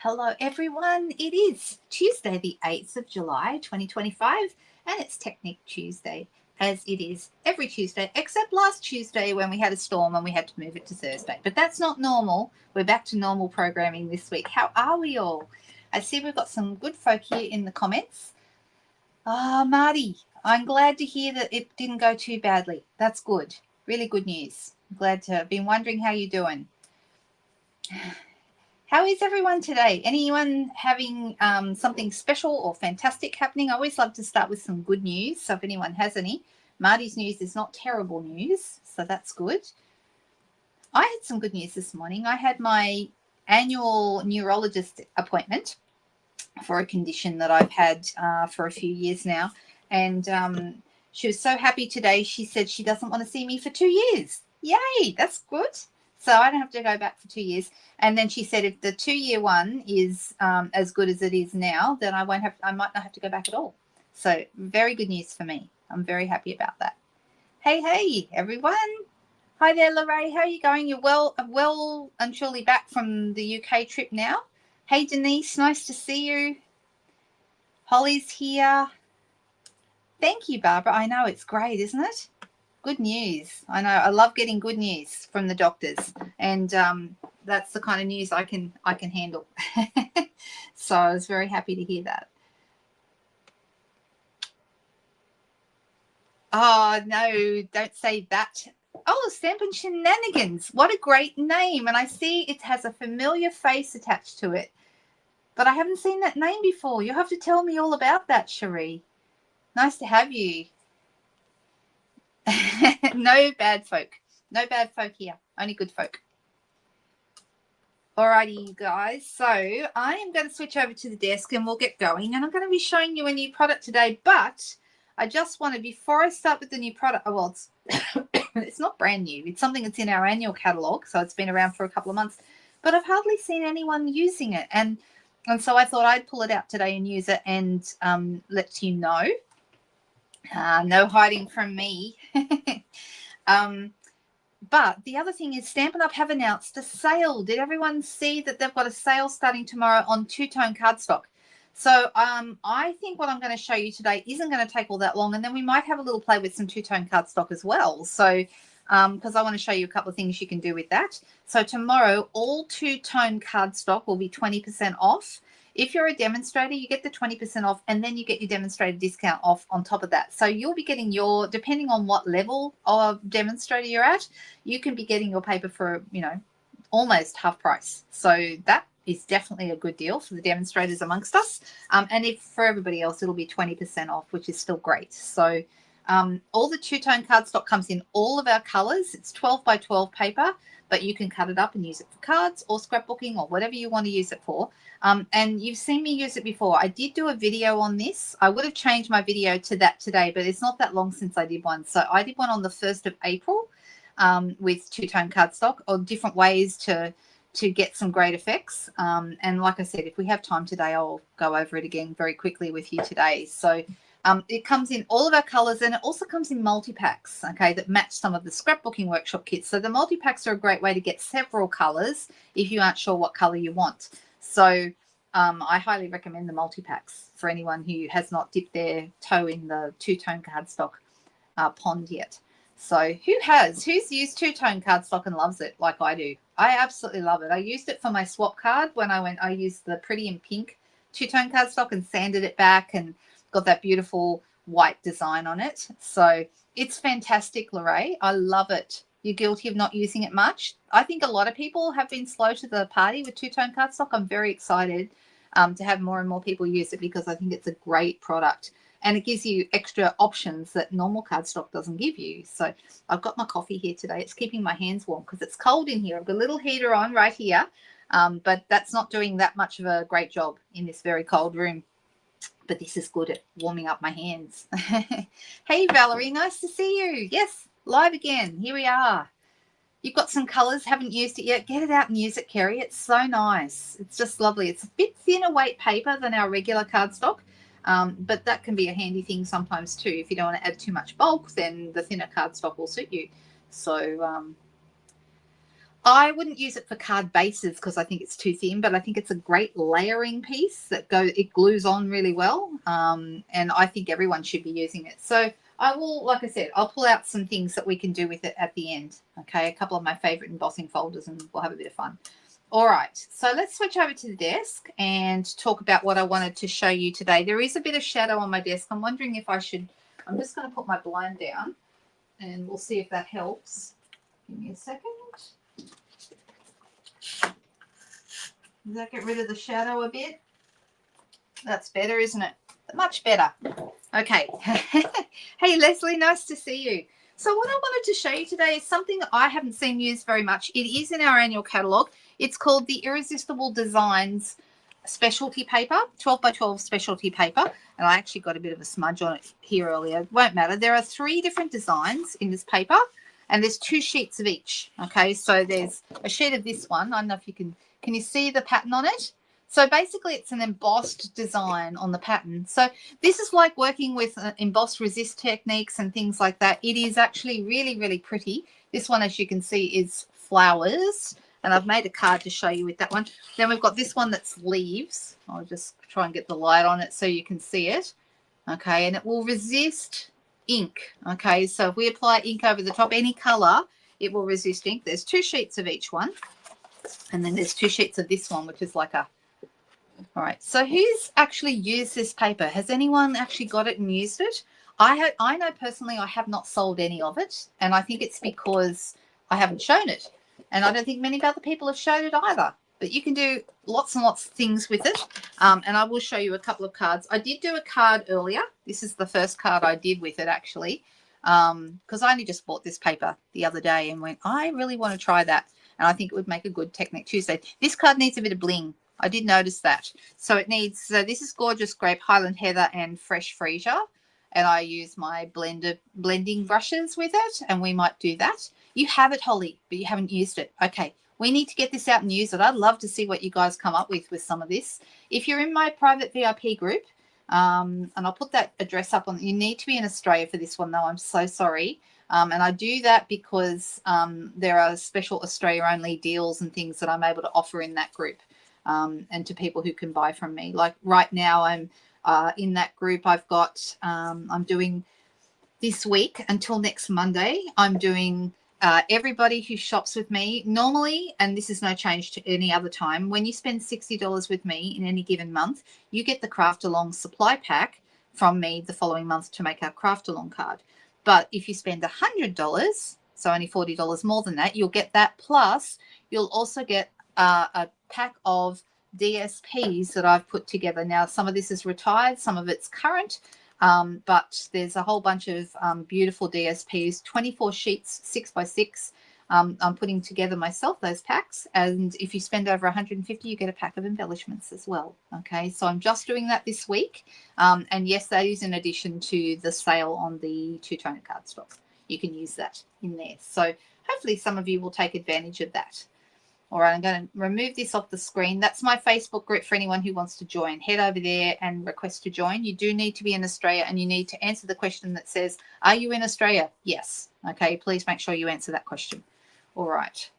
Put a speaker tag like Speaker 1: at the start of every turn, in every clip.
Speaker 1: Hello everyone, it is Tuesday the 8th of July 2025 and it's Technique Tuesday as it is every Tuesday except last Tuesday when we had a storm and we had to move it to Thursday. But that's not normal. We're back to normal programming this week. How are we all? I see we've got some good folk here in the comments. Marty, I'm glad to hear that it didn't go too badly. That's good. Really good news. I'm glad to have been wondering how you're doing. How is everyone today? Anyone having something special or fantastic happening? I always love to start with some good news. So if anyone has any, Marty's news is not terrible news. So that's good. I had some good news this morning. I had my annual neurologist appointment for a condition that I've had for a few years now. And she was so happy today. She said she doesn't want to see me for 2 years. Yay, that's good. So I don't have to go back for 2 years. And then she said if the 2-year one is as good as it is now, then I might not have to go back at all. So very good news for me. I'm very happy about that. Hey, everyone. Hi there, Lorraine. How are you going? You're well and surely back from the UK trip now. Hey, Denise. Nice to see you. Holly's here. Thank you, Barbara. I know it's great, isn't it? Good news. I know. I love getting good news from the doctors, and that's the kind of news I can handle. So I was very happy to hear that. Oh no, don't say that. Oh, Stampin' Shenanigans. What a great name. And I see it has a familiar face attached to it, but I haven't seen that name before. You'll have to tell me all about that, Cherie. Nice to have you. No bad folk. No bad folk here. Only good folk. Alrighty, you guys. So I am going to switch over to the desk and we'll get going. And I'm going to be showing you a new product today. But I just wanted, before I start with the new product, well, it's not brand new. It's something that's in our annual catalogue. So it's been around for a couple of months. But I've hardly seen anyone using it. And so I thought I'd pull it out today and use it and let you know. No hiding from me. But the other thing is Stampin' Up! Have announced a sale. Did everyone see that they've got a sale starting tomorrow on two-tone cardstock? So I think what I'm going to show you today isn't going to take all that long, and then we might have a little play with some two-tone cardstock as well. So because I want to show you a couple of things you can do with that. So tomorrow, all two-tone cardstock will be 20% off. If you're a demonstrator, you get the 20% off, and then you get your demonstrator discount off on top of that. So you'll be getting your, depending on what level of demonstrator you're at, you can be getting your paper for, almost half price. So that is definitely a good deal for the demonstrators amongst us. And if for everybody else, it'll be 20% off, which is still great. So all the two-tone cardstock comes in all of our colors. It's 12 by 12 paper, but you can cut it up and use it for cards or scrapbooking or whatever you want to use it for. And you've seen me use it before. I did do a video on this. I would have changed my video to that today, but it's not that long since I did one. So I did one on the 1st of April with two-tone cardstock, or different ways to get some great effects. And like I said, if we have time today, I'll go over it again very quickly with you today. So it comes in all of our colors, and it also comes in multi-packs, okay, that match some of the scrapbooking workshop kits. So the multi-packs are a great way to get several colors if you aren't sure what color you want. So I highly recommend the multi-packs for anyone who has not dipped their toe in the two-tone cardstock pond yet. So who's used two-tone cardstock and loves it like I do? I absolutely love it. I used it for my swap card when I used the Pretty in Pink two-tone cardstock and sanded it back and got that beautiful white design on it. So it's fantastic, Lorraine. I love it. You're guilty of not using it much. I think a lot of people have been slow to the party with two-tone cardstock. I'm very excited to have more and more people use it because I think it's a great product. And it gives you extra options that normal cardstock doesn't give you. So I've got my coffee here today. It's keeping my hands warm because it's cold in here. I've got a little heater on right here, but that's not doing that much of a great job in this very cold room. But this is good at warming up my hands. Hey, Valerie, nice to see you. Yes, live again. Here we are. You've got some colours, haven't used it yet. Get it out and use it, Kerry. It's so nice. It's just lovely. It's a bit thinner weight paper than our regular cardstock, but that can be a handy thing sometimes too. If you don't want to add too much bulk, then the thinner cardstock will suit you. So I wouldn't use it for card bases because I think it's too thin, but I think it's a great layering piece that it glues on really well. And I think everyone should be using it. So I will, like I said, I'll pull out some things that we can do with it at the end. Okay, a couple of my favorite embossing folders, and we'll have a bit of fun. All right, so let's switch over to the desk and talk about what I wanted to show you today. There is a bit of shadow on my desk. I'm wondering if I should, I'm just going to put my blind down and we'll see if that helps. Give me a second. Does that get rid of the shadow a bit? That's better, isn't it? Much better. Okay. Hey, Leslie, nice to see you. So what I wanted to show you today is something that I haven't seen used very much. It is in our annual catalogue. It's called the Irresistible Designs specialty paper, 12 by 12 specialty paper. And I actually got a bit of a smudge on it here earlier. It won't matter. There are 3 different designs in this paper, and there's 2 sheets of each. Okay, so there's a sheet of this one. I don't know if you can you see the pattern on it? So basically it's an embossed design on the pattern. So this is like working with embossed resist techniques and things like that. It is actually really, really pretty. This one, as you can see, is flowers. And I've made a card to show you with that one. Then we've got this one that's leaves. I'll just try and get the light on it so you can see it. Okay, and it will resist ink. Okay, so if we apply ink over the top, any color, it will resist ink. There's 2 sheets of each one. And then there's 2 sheets of this one, which is like a... All right, so who's actually used this paper? Has anyone actually got it and used it? I know personally I have not sold any of it, and I think it's because I haven't shown it. And I don't think many other people have shown it either. But you can do lots and lots of things with it. And I will show you a couple of cards. I did do a card earlier. This is the first card I did with it, actually, because I only just bought this paper the other day and went, I really want to try that. And I think it would make a good Technic Tuesday. This card needs a bit of bling. I did notice that. So it needs, so this is Gorgeous Grape, Highland Heather, and Fresh Freesia. And I use my blending brushes with it, and we might do that. You have it, Holly, but you haven't used it. Okay, we need to get this out and use it. I'd love to see what you guys come up with some of this. If you're in my private VIP group, and I'll put that address up on, you need to be in Australia for this one, though. I'm so sorry. And I do that because there are special Australia-only deals and things that I'm able to offer in that group, and to people who can buy from me. Like right now, I'm in that group. I've got, I'm doing this week until next Monday, I'm doing everybody who shops with me normally, and this is no change to any other time, when you spend $60 with me in any given month, you get the Craft Along supply pack from me the following month to make our Craft Along card. But if you spend $100, so only $40 more than that, you'll get that. Plus, you'll also get a pack of DSPs that I've put together. Now, some of this is retired, some of it's current, but there's a whole bunch of beautiful DSPs, 24 sheets, 6x6. I'm putting together myself those packs, and if you spend over $150, you get a pack of embellishments as well. Okay, so I'm just doing that this week, and yes, that is in addition to the sale on the two-tone cardstock. You can use that in there. So hopefully some of you will take advantage of that. All right, I'm going to remove this off the screen. That's my Facebook group for anyone who wants to join. Head over there and request to join. You do need to be in Australia, and you need to answer the question that says, are you in Australia? Yes. Okay, please make sure you answer that question. All right,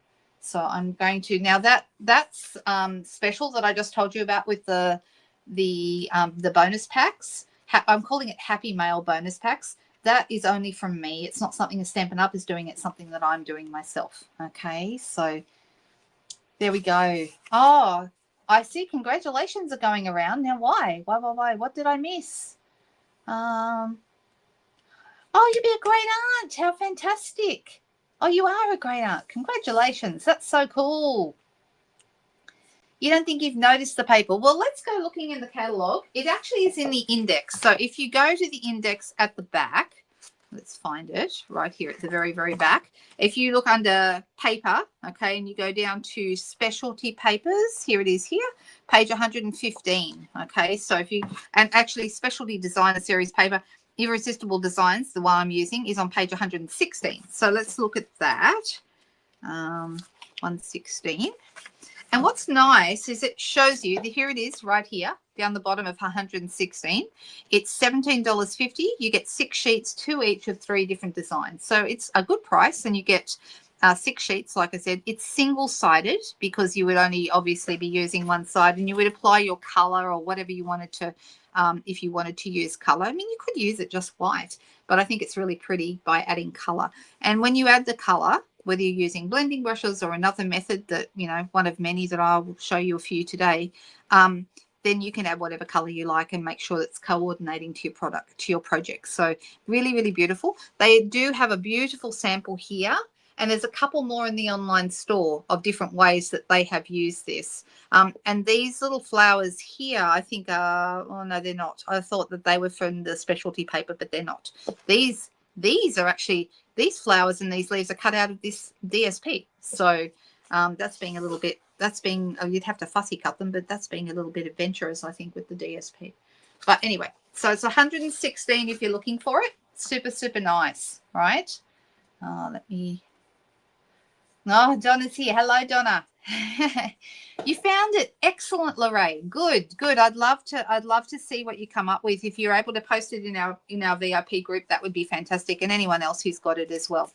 Speaker 1: so I'm going to, now that's special that I just told you about with the bonus packs. I'm calling it Happy Mail bonus packs. That is only from me. It's not something Stampin' Up is doing. It's something that I'm doing myself. Okay, so there we go. Oh, I see congratulations are going around. Now, why? Why? What did I miss? Oh, you'd be a great aunt. How fantastic. Oh, you are a great aunt. Congratulations. That's so cool. You don't think you've noticed the paper? Well, let's go looking in the catalogue. It actually is in the index. So if you go to the index at the back, let's find it right here at the very, very back. If you look under paper, okay, and you go down to specialty papers, here it is here, page 115, okay? So if you, and actually specialty designer series paper, Irresistible Designs, the one I'm using, is on page 116. So let's look at that, 116. And what's nice is it shows you, here it is right here, down the bottom of 116. It's $17.50. You get 6 sheets, 2 each of 3 different designs. So it's a good price, and you get 6 sheets, like I said. It's single-sided because you would only obviously be using one side, and you would apply your color or whatever you wanted to, if you wanted to use color. I mean, you could use it just white, but I think it's really pretty by adding color. And when you add the color, whether you're using blending brushes or another method that, you know, one of many that I'll show you a few today, then you can add whatever color you like and make sure it's coordinating to your product, to your project. So really, really beautiful. They do have a beautiful sample here, and there's a couple more in the online store of different ways that they have used this. And these little flowers here, I think are, oh no, they're not. I thought that they were from the specialty paper, but they're not. These are actually, these flowers and these leaves are cut out of this DSP. So that's being a little bit, that's being, oh, you'd have to fussy cut them, but that's being a little bit adventurous, I think, with the DSP. But anyway, so it's 116 if you're looking for it. Super, super nice, right? Let me, oh, Donna's here. Hello, Donna. You found it. Excellent, Lorraine. Good, good. I'd love to see what you come up with. If you're able to post it in our VIP group, that would be fantastic. And anyone else who's got it as well.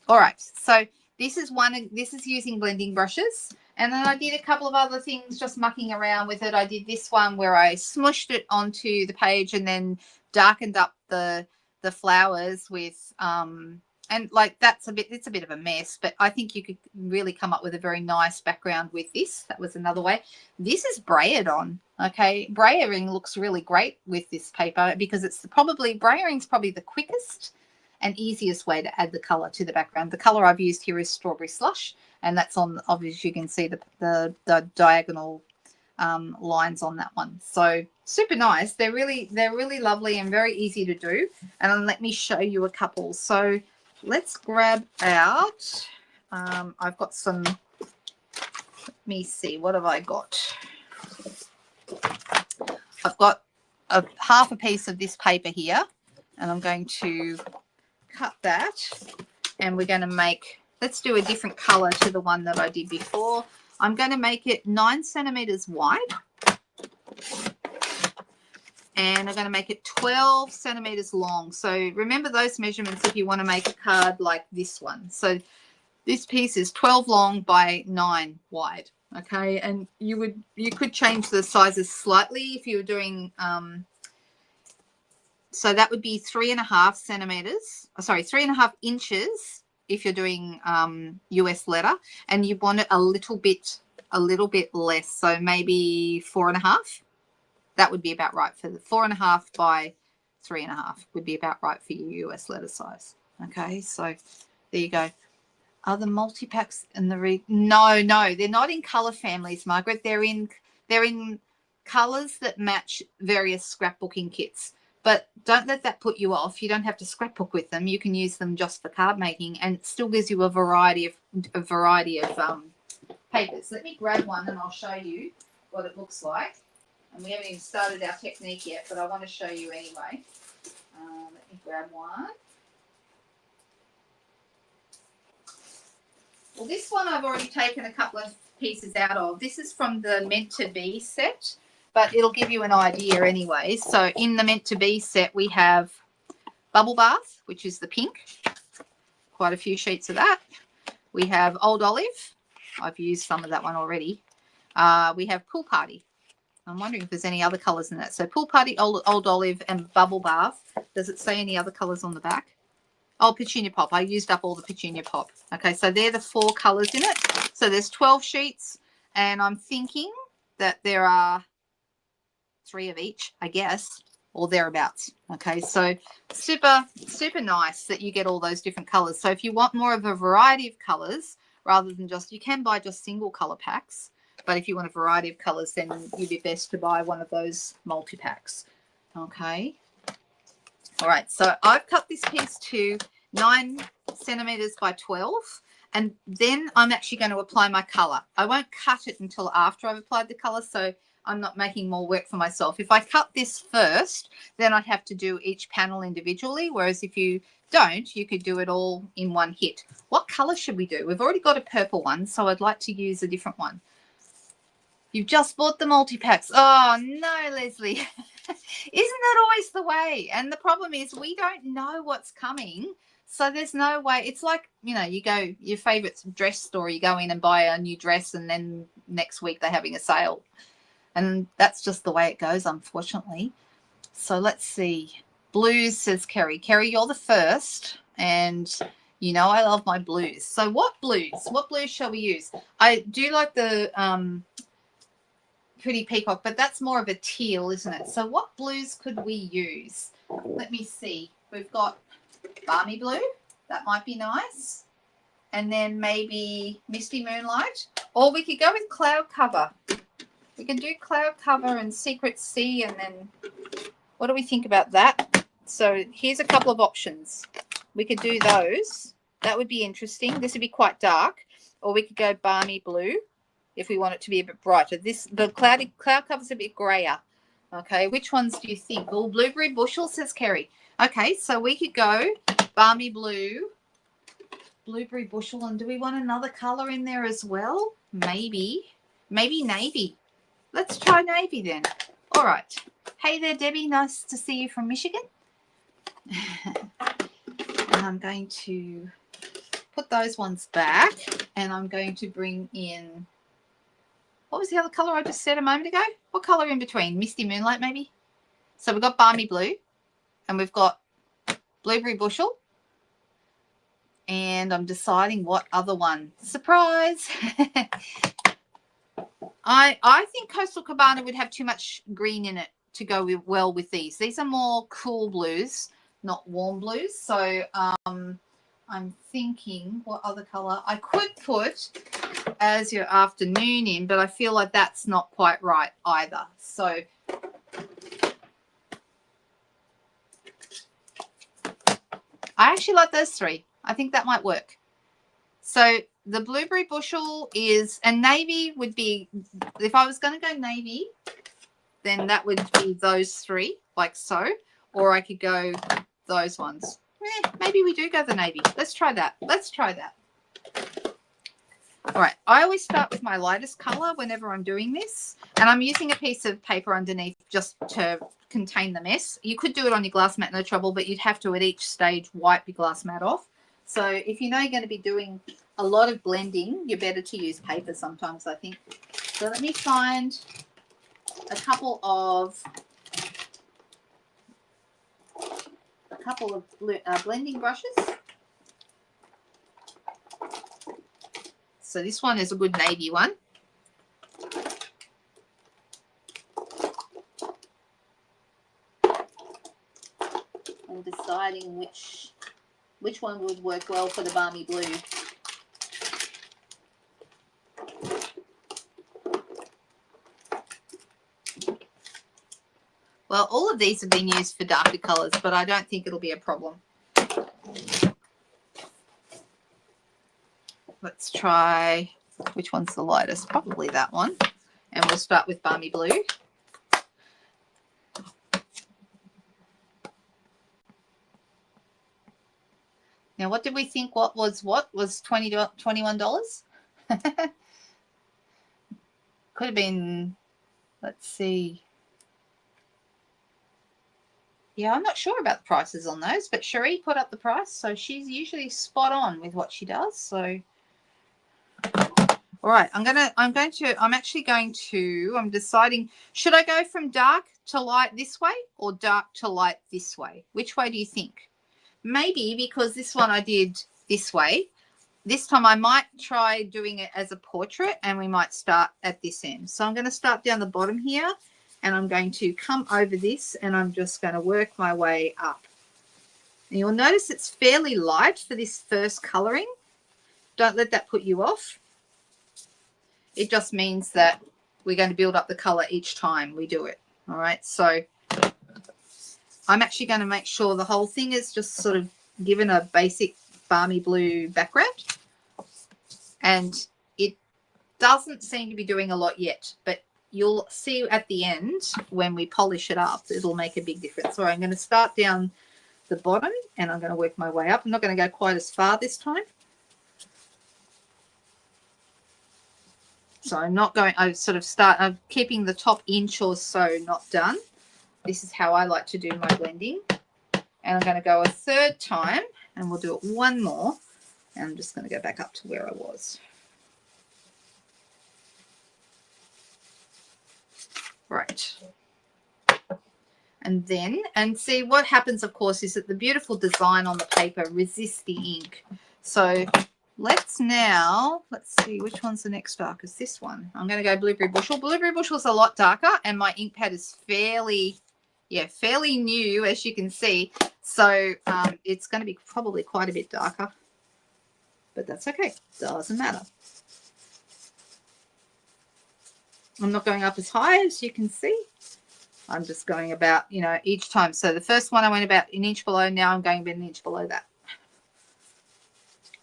Speaker 1: All right. So this is using blending brushes. And then I did a couple of other things just mucking around with it. I did this one where I smushed it onto the page and then darkened up the flowers with and like it's a bit of a mess, but I think you could really come up with a very nice background with this. That was another way. This is brayered on. Okay, brayering looks really great with this paper because brayering's probably the quickest and easiest way to add the color to the background. The color I've used here is Strawberry Slush, and that's on, obviously you can see the diagonal lines on that one. So super nice. They're really lovely and very easy to do. And then let me show you a couple. So let's grab out, I've got some, let me see, what have I got? I've got half a piece of this paper here, and I'm going to cut that, and we're going to make, let's do a different color to the one that I did before. I'm going to make it 9 centimeters wide, and I'm going to make it 12 centimeters long. So remember those measurements if you want to make a card like this one. So this piece is 12 long by 9 wide. Okay, and you could change the sizes slightly if you were doing so that would be 3.5 centimeters, sorry, 3.5 inches if you're doing US letter, and you want it a little bit less, so maybe 4.5. That would be about right for the 4.5 by 3.5 would be about right for your US letter size. Okay, so there you go. Are the multi-packs in the no, they're not in color families, Margaret. They're in colors that match various scrapbooking kits. But don't let that put you off. You don't have to scrapbook with them. You can use them just for card making, and it still gives you a variety of papers. Let me grab one and I'll show you what it looks like. And we haven't even started our technique yet, but I want to show you anyway. Let me grab one. Well, this one I've already taken a couple of pieces out of. This is from the Meant to Be set, but it'll give you an idea anyway. So in the Meant to Be set, we have Bubble Bath, which is the pink. Quite a few sheets of that. We have Old Olive. I've used some of that one already. We have Pool Party. I'm wondering if there's any other colours in that. So Pool Party, Old Olive, and Bubble Bath. Does it say any other colours on the back? Oh, Petunia Pop. I used up all the Petunia Pop. Okay, so they're the 4 colours in it. So there's 12 sheets, and I'm thinking that there are 3 of each, I guess, or thereabouts. Okay, so super, super nice that you get all those different colours. So if you want more of a variety of colours, rather than just, you can buy just single colour packs, but if you want a variety of colours, then you'd be best to buy one of those multi-packs. Okay. All right, so I've cut this piece to 9 centimeters by 12, and then I'm actually going to apply my color. I won't cut it until after I've applied the color, so I'm not making more work for myself. If I cut this first, then I'd have to do each panel individually, whereas if you don't, you could do it all in one hit. What color should we do? We've already got a purple one, so I'd like to use a different one. You've just bought the multi-packs. Oh, no, Leslie. Isn't that always the way? And the problem is we don't know what's coming. So there's no way. It's like, you know, you go your favorite dress store, you go in and buy a new dress, and then next week they're having a sale. And that's just the way it goes, unfortunately. So let's see. Blues, says Kerry. Kerry, you're the first. And you know I love my blues. So what blues? What blues shall we use? I do like the Pretty Peacock, but that's more of a teal, isn't it? So what blues could we use? Let me see. We've got Balmy Blue. That might be nice. And then maybe Misty Moonlight. Or we could go with Cloud Cover. We can do Cloud Cover and Secret Sea, and then what do we think about that? So here's a couple of options. We could do those. That would be interesting. This would be quite dark. Or we could go Balmy Blue if we want it to be a bit brighter. The cloud cover's a bit grayer. Okay, which ones do you think? Oh, Blueberry Bushel, says Kerry. Okay, so we could go Balmy Blue, Blueberry Bushel, and do we want another color in there as well? Maybe navy. Let's try navy then. All right. Hey there, Debbie. Nice to see you from Michigan. And I'm going to put those ones back, and I'm going to bring in, what was the other color I just said a moment ago? What color in between? Misty Moonlight, maybe? So we've got Balmy Blue, and we've got Blueberry Bushel, and I'm deciding what other one. Surprise! I think Coastal Cabana would have too much green in it to go well with these. These are more cool blues, not warm blues. So I'm thinking what other color I could put as your afternoon in, but I feel like that's not quite right either. So I actually like those three. I think that might work. So the Blueberry Bushel is, and navy would be, if I was going to go navy, then that would be those three, like so. Or I could go those ones. Maybe we do go the navy. Let's try that. Let's try that. All right. I always start with my lightest color whenever I'm doing this. And I'm using a piece of paper underneath just to contain the mess. You could do it on your glass mat, no trouble, but you'd have to at each stage wipe your glass mat off. So if you know you're going to be doing a lot of blending, you're better to use paper sometimes, I think. So let me find a couple of blending brushes. So this one is a good navy one. I'm deciding which one would work well for the Balmy Blue. Well, all of these have been used for darker colours, but I don't think it'll be a problem. Let's try, which one's the lightest? Probably that one. And we'll start with Balmy Blue. Now, what did we think was $21? Could have been, let's see. Yeah, I'm not sure about the prices on those, but Cherie put up the price, so she's usually spot on with what she does. So, all right, I'm deciding, should I go from dark to light this way or dark to light this way? Which way do you think? Maybe because this one I did this way. This time I might try doing it as a portrait, and we might start at this end. So I'm going to start down the bottom here, and I'm going to come over this, and I'm just going to work my way up. And you'll notice it's fairly light for this first colouring. Don't let that put you off. It just means that we're going to build up the colour each time we do it. All right, so I'm actually going to make sure the whole thing is just sort of given a basic Balmy Blue background. And it doesn't seem to be doing a lot yet, but you'll see at the end when we polish it up, it'll make a big difference. So I'm going to start down the bottom, and I'm going to work my way up. I'm not going to go quite as far this time. So I'm not going, I'm keeping the top inch or so not done. This is how I like to do my blending. And I'm going to go a third time, And we'll do it one more. And I'm just going to go back up to where I was. Right. And then, and see what happens, of course, is that the beautiful design on the paper resists the ink. So let's see which one's the next darkest. This one. I'm going to go Blueberry Bushel. Blueberry Bushel is a lot darker, and my ink pad is fairly new, as you can see. So it's going to be probably quite a bit darker, but that's okay. Doesn't matter. I'm not going up as high, as you can see. I'm just going about, you know, each time. So the first one I went about an inch below. Now I'm going about an inch below that.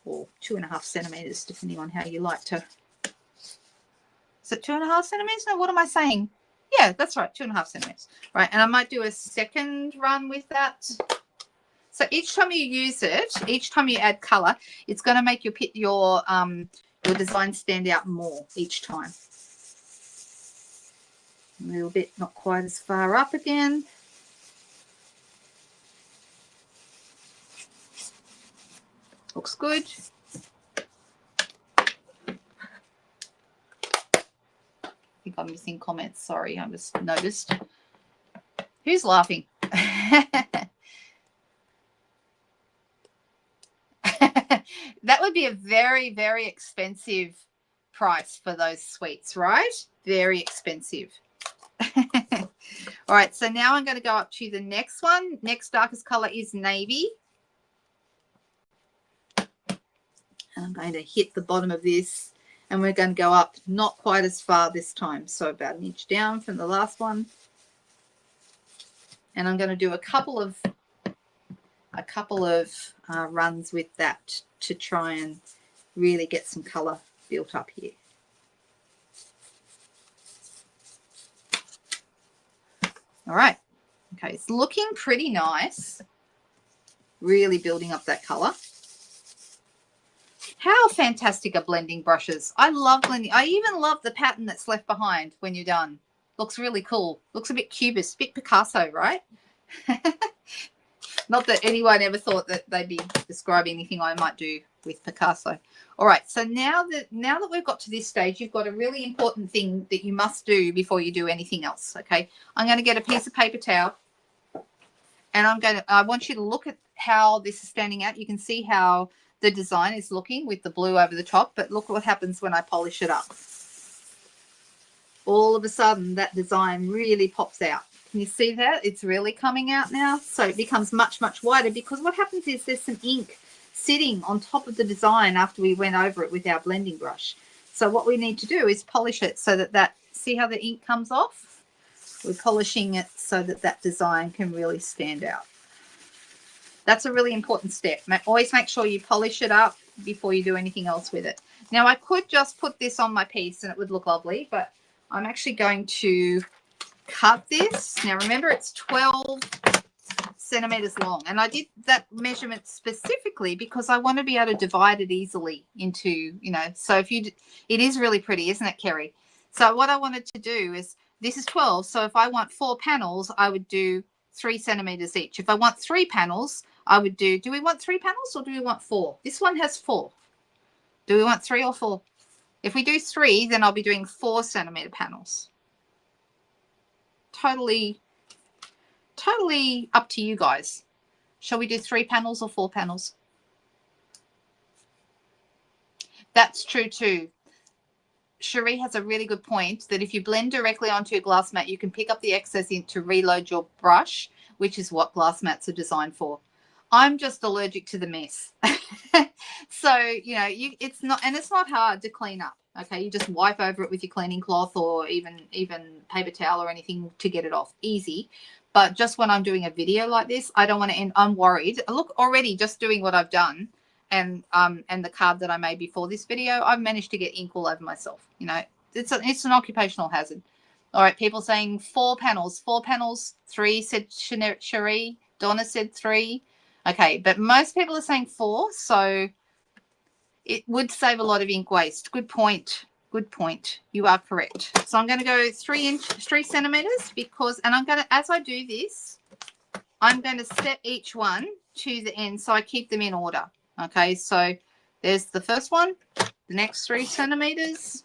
Speaker 1: Or 2.5 centimeters, depending on how you like to. Is it 2.5 centimeters? No, what am I saying? Yeah, that's right, 2.5 centimeters. Right, and I might do a second run with that. So each time you use it, each time you add color, it's going to make your design stand out more each time. A little bit, not quite as far up again. Looks good. I think I'm missing comments. Sorry, I just noticed. Who's laughing? That would be a very, very expensive price for those sweets, right? Very expensive. All right, so now I'm going to go up to the next one. Next darkest color is navy. And I'm going to hit the bottom of this, and we're going to go up not quite as far this time, so about an inch down from the last one. And I'm going to do a couple of runs with that to try and really get some color built up here. All right. Okay, it's looking pretty nice. Really building up that color. How fantastic are blending brushes. I love blending. I even love the pattern that's left behind when you're done. Looks really cool. Looks a bit cubist, a bit Picasso, right? Not that anyone ever thought that they'd be describing anything I might do with Picasso. All right, so now that we've got to this stage, you've got a really important thing that you must do before you do anything else, okay? I'm going to get a piece of paper towel, and I want you to look at how this is standing out. You can see how the design is looking with the blue over the top, but look what happens when I polish it up. All of a sudden, that design really pops out. Can you see that? It's really coming out now. So it becomes much, much wider, because what happens is there's some ink sitting on top of the design after we went over it with our blending brush. So what we need to do is polish it so that see how the ink comes off? We're polishing it so that design can really stand out. That's a really important step. Always make sure you polish it up before you do anything else with it. Now, I could just put this on my piece and it would look lovely, but I'm actually going to cut this. Now, remember, it's 12 centimeters long, and I did that measurement specifically because I want to be able to divide it easily into, you know, so it is really pretty, isn't it, Kerry? So what I wanted to do is, this is 12, so if I want 4 panels, I would do 3 centimeters each. If I want 3 panels, I would do we want 3 panels or do we want 4? This one has 4. Do we want 3 or 4? If we do 3, then I'll be doing 4 centimeter panels. Totally up to you guys. Shall we do 3 panels or 4 panels? That's true too. Cherie has a really good point that if you blend directly onto your glass mat, you can pick up the excess ink to reload your brush, which is what glass mats are designed for. I'm just allergic to the mess. So, you know, it's not hard to clean up. Okay, you just wipe over it with your cleaning cloth or even paper towel or anything to get it off. Easy. But just when I'm doing a video like this, I don't want to end. I'm worried. Look, already just doing what I've done and the card that I made before this video, I've managed to get ink all over myself. You know, it's an occupational hazard. All right, people saying 4 panels. 4 panels. 3 said Cherie. Donna said 3. Okay, but most people are saying 4, so it would save a lot of ink waste. Good point. Good point. You are correct. So I'm going to go 3 centimeters because, and I'm going to, as I do this, I'm going to set each one to the end, so I keep them in order. Okay, so there's the first one, the next 3 centimeters,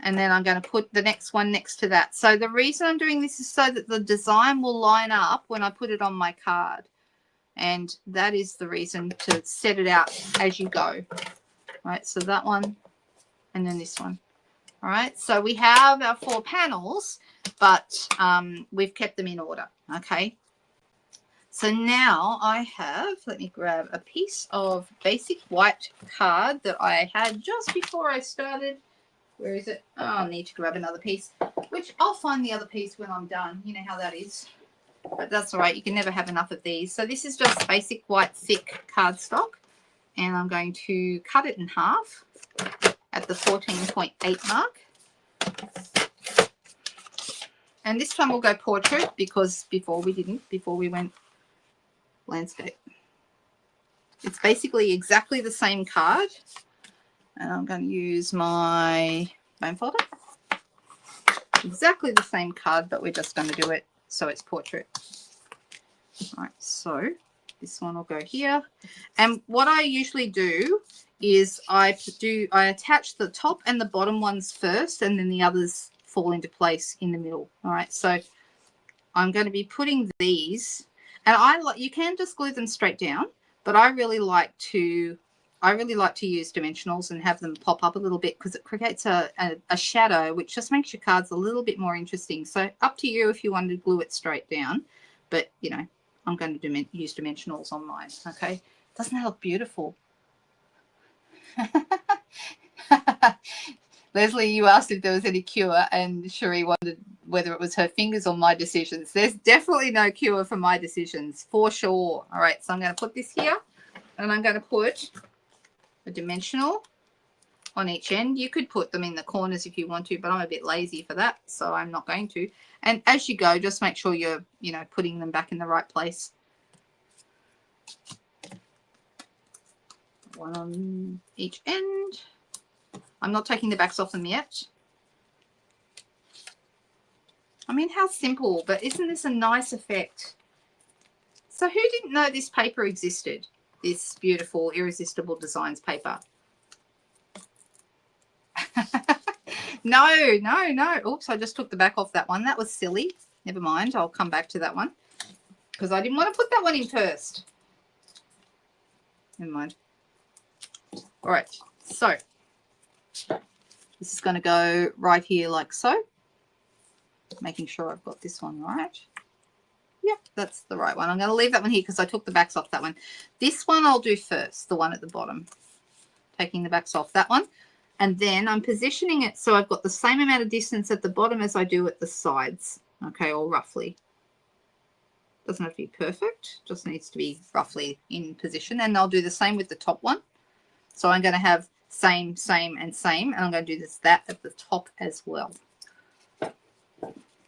Speaker 1: and then I'm going to put the next one next to that. So the reason I'm doing this is so that the design will line up when I put it on my card. And that is the reason to set it out as you go. All right, so that one and then this one. All right, so we have our 4 panels, but we've kept them in order. Okay, so now I have, let me grab a piece of basic white card that I had just before I started. Where is it? Oh, I need to grab another piece, which I'll find the other piece when I'm done. You know how that is. But that's all right. You can never have enough of these. So this is just basic white thick cardstock. And I'm going to cut it in half at the 14.8 mark. And this time we'll go portrait because before we didn't. Before we went landscape. It's basically exactly the same card. And I'm going to use my foam folder. Exactly the same card, but we're just going to do it so it's portrait. All right, so this one will go here. And what I usually do is I attach the top and the bottom ones first, and then the others fall into place in the middle. All right, so I'm going to be putting these, and you can just glue them straight down, but I really like to use dimensionals and have them pop up a little bit because it creates a shadow, which just makes your cards a little bit more interesting. So up to you if you want to glue it straight down, but you know, I'm going to use dimensionals on mine. Okay, doesn't that look beautiful? Leslie, you asked if there was any cure, and Cherie wondered whether it was her fingers or my decisions. There's definitely no cure for my decisions, for sure. All right, so I'm going to put this here, and I'm going to put a dimensional on each end. You could put them in the corners if you want to, but I'm a bit lazy for that, so I'm not going to. And as you go, just make sure you're, you know, putting them back in the right place. One on each end. I'm not taking the backs off them yet. I mean, how simple, but isn't this a nice effect? So who didn't know this paper existed? This beautiful Irresistible Designs paper. No. Oops, I just took the back off that one. That was silly. Never mind. I'll come back to that one because I didn't want to put that one in first. Never mind. All right. So this is going to go right here like so. Making sure I've got this one right. Yep, that's the right one. I'm going to leave that one here because I took the backs off that one. This one I'll do first, the one at the bottom. Taking the backs off that one. And then I'm positioning it so I've got the same amount of distance at the bottom as I do at the sides. Okay, or roughly. Doesn't have to be perfect. Just needs to be roughly in position. And I'll do the same with the top one. So I'm going to have same, same, and same. And I'm going to do that at the top as well.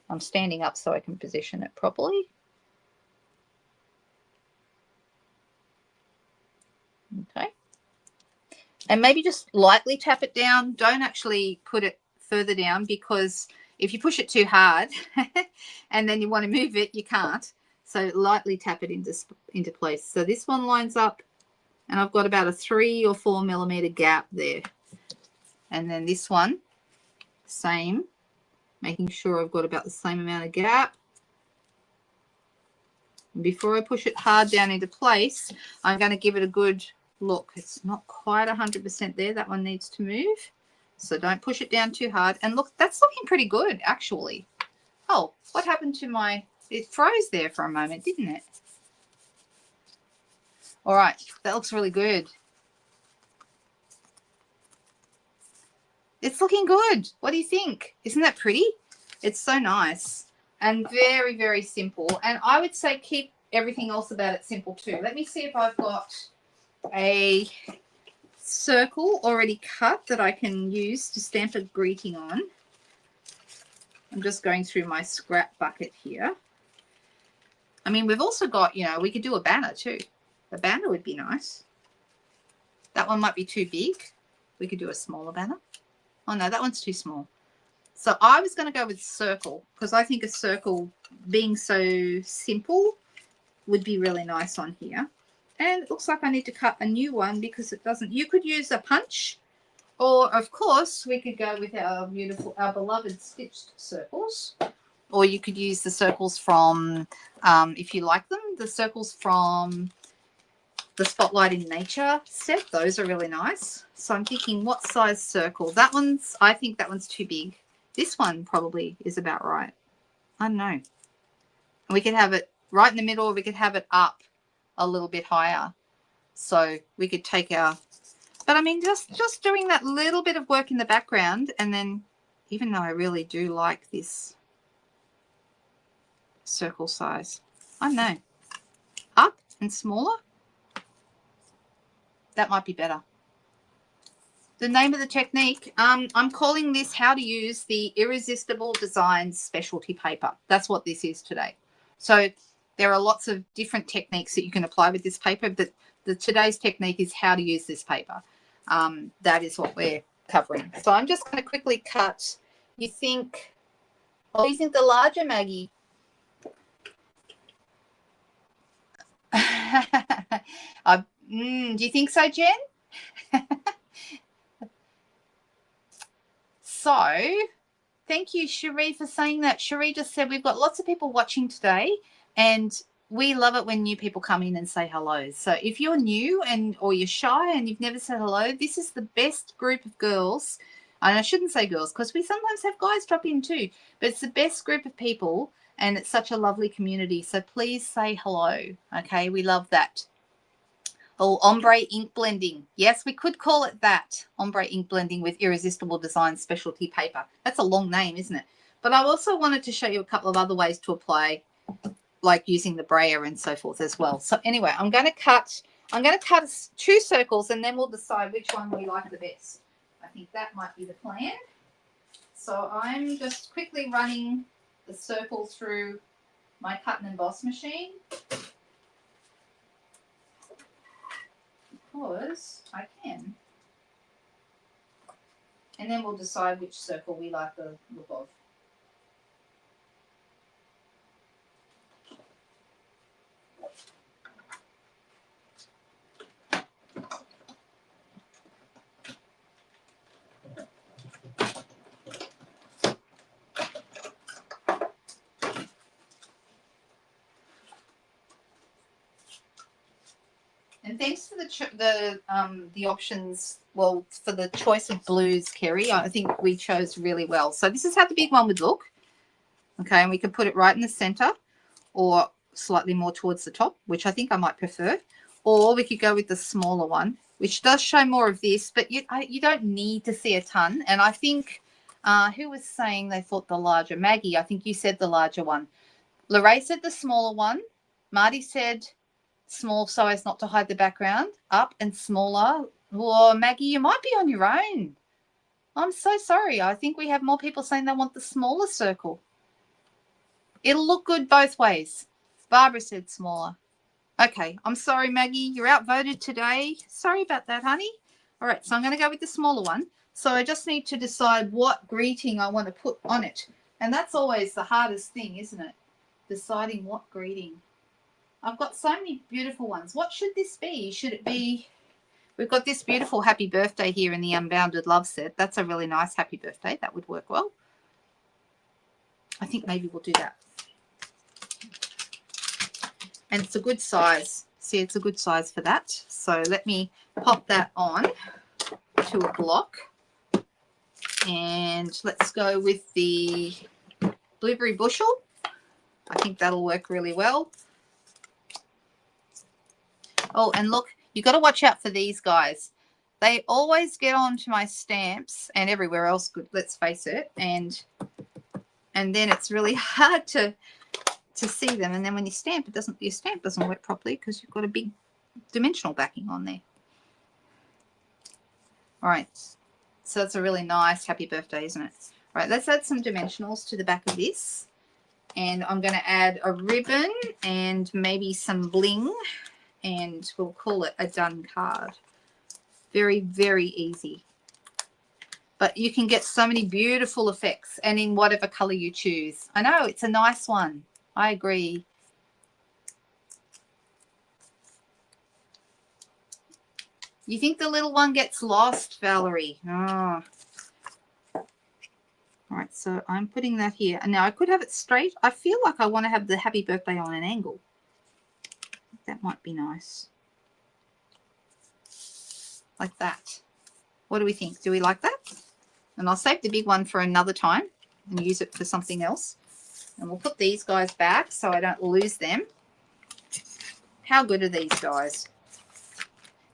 Speaker 1: I'm standing up so I can position it properly. Okay. And maybe just lightly tap it down. Don't actually put it further down because if you push it too hard and then you want to move it, you can't. So lightly tap it into place. So this one lines up and I've got about a 3 or 4 millimeter gap there. And then this one, same. Making sure I've got about the same amount of gap. And before I push it hard down into place, I'm going to give it a good look. It's not quite 100% there. That one needs to move. So don't push it down too hard. And look, that's looking pretty good, actually. Oh, what happened to my... It froze there for a moment, didn't it? All right, that looks really good. It's looking good. What do you think? Isn't that pretty? It's so nice and very, very simple. And I would say keep everything else about it simple too. Let me see if I've got a circle already cut that I can use to stamp a greeting on. I'm just going through my scrap bucket here. I mean, we've also got, you know, we could do a banner too. A banner would be nice. That one might be too big. We could do a smaller banner. Oh, no, that one's too small. So I was going to go with circle because I think a circle being so simple would be really nice on here. And it looks like I need to cut a new one because it doesn't. You could use a punch, or of course we could go with our beautiful, our beloved stitched circles, or you could use the circles from, if you like them, the circles from the Spotlight in Nature set. Those are really nice. So I'm thinking, what size circle? That one's, I think that one's too big. This one probably is about right. I don't know. We could have it right in the middle, or we could have it up a little bit higher. So we could take our, but I mean, just doing that little bit of work in the background, and then, even though I really do like this circle size, I don't know, up and smaller, that might be better. The name of the technique, I'm calling this how to use the Irresistible Designs specialty paper. That's what this is today. So there are lots of different techniques that you can apply with this paper, but today's technique is how to use this paper. That is what we're covering. So I'm just going to quickly cut. You think, oh, you think the larger, Maggie? Do you think so, Jen? So thank you, Cherie, for saying that. Cherie just said we've got lots of people watching today, and we love it when new people come in and say hello. So if you're new or you're shy and you've never said hello, this is the best group of girls. And I shouldn't say girls because we sometimes have guys drop in too, but it's the best group of people, and it's such a lovely community. So please say hello. Okay, we love that. Oh, Ombre ink blending. Yes, we could call it that. Ombre ink blending with Irresistible Designs specialty paper. That's a long name, isn't it? But I also wanted to show you a couple of other ways to apply, like using the brayer and so forth as well. So anyway, I'm going to cut 2 circles, and then we'll decide which one we like the best. I think that might be the plan. So I'm just quickly running the circle through my cut and emboss machine, because I can. And then we'll decide which circle we like the look of. And thanks for the options, well, for the choice of blues, Kerry. I think we chose really well. So this is how the big one would look. Okay, and we can put it right in the center or slightly more towards the top, which I think I might prefer. Or we could go with the smaller one, which does show more of this, but you don't need to see a ton. And I think, who was saying they thought the larger? Maggie, I think you said the larger one. Lorraine said the smaller one. Marty said small so as not to hide the background, up and smaller. Or Maggie, you might be on your own. I'm so sorry. I think we have more people saying they want the smaller circle. It'll look good both ways. Barbara said smaller. Okay, I'm sorry, Maggie. You're outvoted today. Sorry about that, honey. All right, so I'm going to go with the smaller one. So I just need to decide what greeting I want to put on it. And that's always the hardest thing, isn't it? Deciding what greeting. I've got so many beautiful ones. What should this be? Should it be... We've got this beautiful happy birthday here in the Unbounded Love set. That's a really nice happy birthday. That would work well. I think maybe we'll do that. And it's a good size. See, it's a good size for that. So let me pop that on to a block. And let's go with the blueberry bushel. I think that'll work really well. Oh, and look, you've got to watch out for these guys. They always get onto my stamps and everywhere else, good, let's face it. And then it's really hard to see them. And then when you stamp, your stamp doesn't work properly because you've got a big dimensional backing on there. All right. So that's a really nice happy birthday, isn't it? All right, let's add some dimensionals to the back of this. And I'm going to add a ribbon and maybe some bling. And we'll call it a done card. Very, very easy. But you can get so many beautiful effects, and in whatever color you choose. I know, it's a nice one. I agree. You think the little one gets lost, Valerie? Oh. All right, so I'm putting that here. And now I could have it straight. I feel like I want to have the happy birthday on an angle. That might be nice. Like that. What do we think? Do we like that? And I'll save the big one for another time and use it for something else. And we'll put these guys back so I don't lose them. How good are these guys?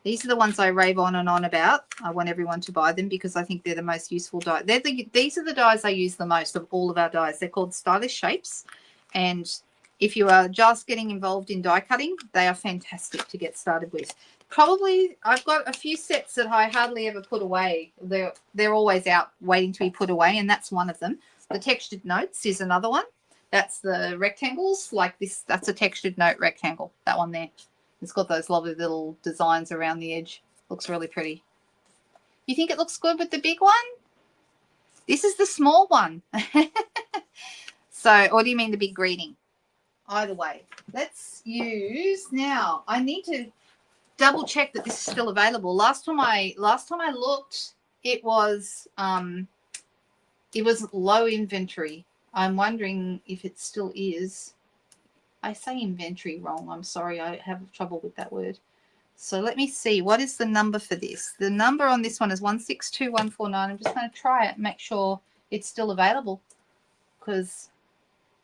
Speaker 1: These are the ones I rave on and on about. I want everyone to buy them because I think they're the most useful die. These are the dies I use the most of all of our dies. They're called Stylish Shapes. And if you are just getting involved in die cutting, they are fantastic to get started with. Probably, I've got a few sets that I hardly ever put away. They're always out waiting to be put away, and that's one of them. The Textured Notes is another one. That's the rectangles like this. That's a Textured Note rectangle, that one there. It's got those lovely little designs around the edge. Looks really pretty. You think it looks good with the big one? This is the small one. So, or do you mean the big greeting? Either way. Let's use, now, I need to double check that this is still available. Last time I looked, it was low inventory. I'm wondering if it still is. I say inventory wrong. I'm sorry. I have trouble with that word. So let me see. What is the number for this? The number on this one is 162149. I'm just going to try it and make sure it's still available. Because,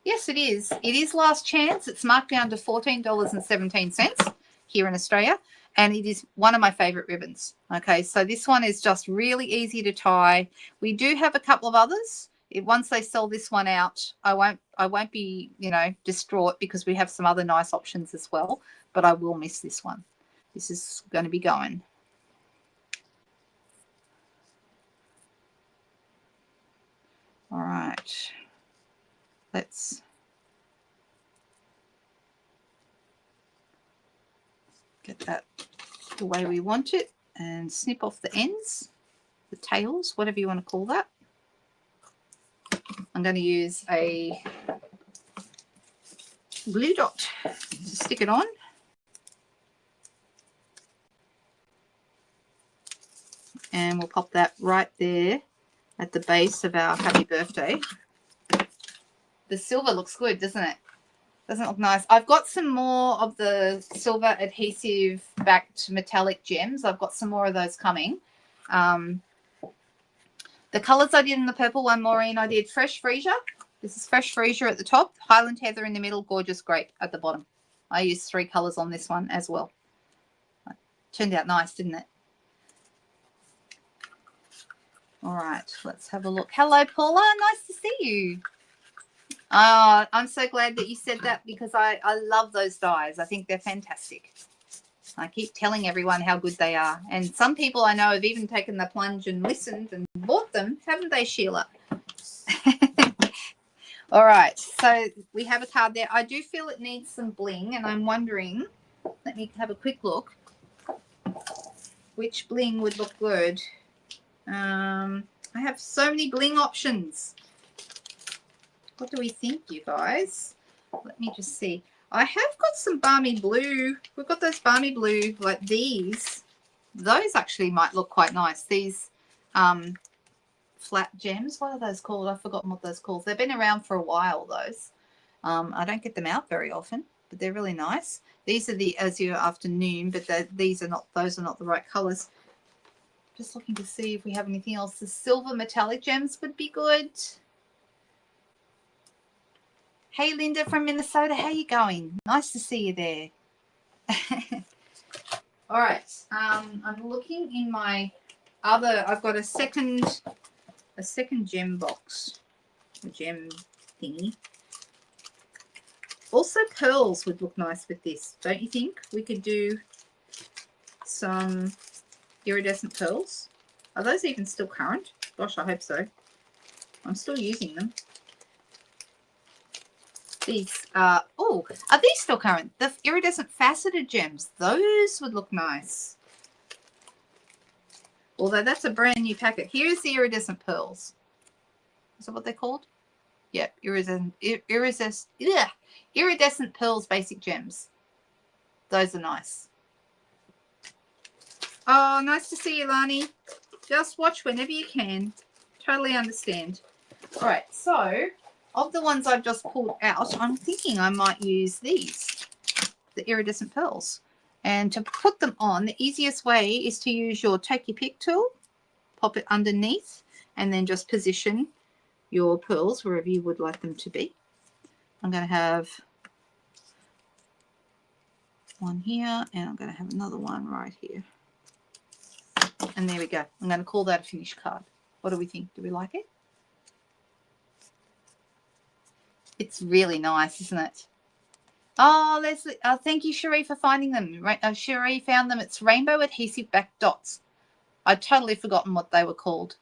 Speaker 1: yes, it is. It is last chance. It's marked down to $14.17 here in Australia. And it is one of my favorite ribbons. Okay, so this one is just really easy to tie. We do have a couple of others. Once they sell this one out, I won't be, you know, distraught because we have some other nice options as well, but I will miss this one. This is going to be going. All right. Let's get that the way we want it and snip off the ends, the tails, whatever you want to call that. I'm going to use a glue dot to stick it on. And we'll pop that right there at the base of our happy birthday. The silver looks good, doesn't it? Doesn't it look nice? I've got some more of the silver adhesive backed metallic gems. I've got some more of those coming. The colours I did in the purple one, Maureen, I did Fresh Freesia. This is Fresh Freesia at the top, Highland Heather in the middle, Gorgeous Grape at the bottom. I used 3 colours on this one as well. Turned out nice, didn't it? All right, let's have a look. Hello, Paula. Nice to see you. I'm so glad that you said that because I love those dies. I think they're fantastic. I keep telling everyone how good they are. And some people I know have even taken the plunge and listened and bought them. Haven't they, Sheila? All right. So we have a card there. I do feel it needs some bling. And I'm wondering, let me have a quick look. Which bling would look good? I have so many bling options. What do we think, you guys? Let me just see. I have got some balmy blue. We've got those balmy blue, like these. Those actually might look quite nice. These flat gems. What are those called? I've forgotten what those called. They've been around for a while, those. I don't get them out very often, but they're really nice. These are the Azure Afternoon, but these are not. Those are not the right colours. Just looking to see if we have anything else. The silver metallic gems would be good. Hey, Linda from Minnesota. How you going? Nice to see you there. All right. I'm looking in my other. I've got a second gem box, a gem thingy. Also, pearls would look nice with this, don't you think? We could do some iridescent pearls. Are those even still current? Gosh, I hope so. I'm still using them. These are these still current? The iridescent faceted gems. Those would look nice. Although that's a brand new packet. Here's the iridescent pearls. Is that what they're called? Yep, iridescent pearls basic gems. Those are nice. Oh, nice to see you, Lani. Just watch whenever you can. Totally understand. All right, so of the ones I've just pulled out, I'm thinking I might use these, the iridescent pearls. And to put them on, the easiest way is to use your take your pick tool, pop it underneath, and then just position your pearls wherever you would like them to be. I'm going to have one here, and I'm going to have another one right here. And there we go. I'm going to call that a finished card. What do we think? Do we like it? It's really nice, isn't it? Oh, Leslie, thank you, Cherie, for finding them. Cherie found them. It's rainbow adhesive back dots. I'd totally forgotten what they were called,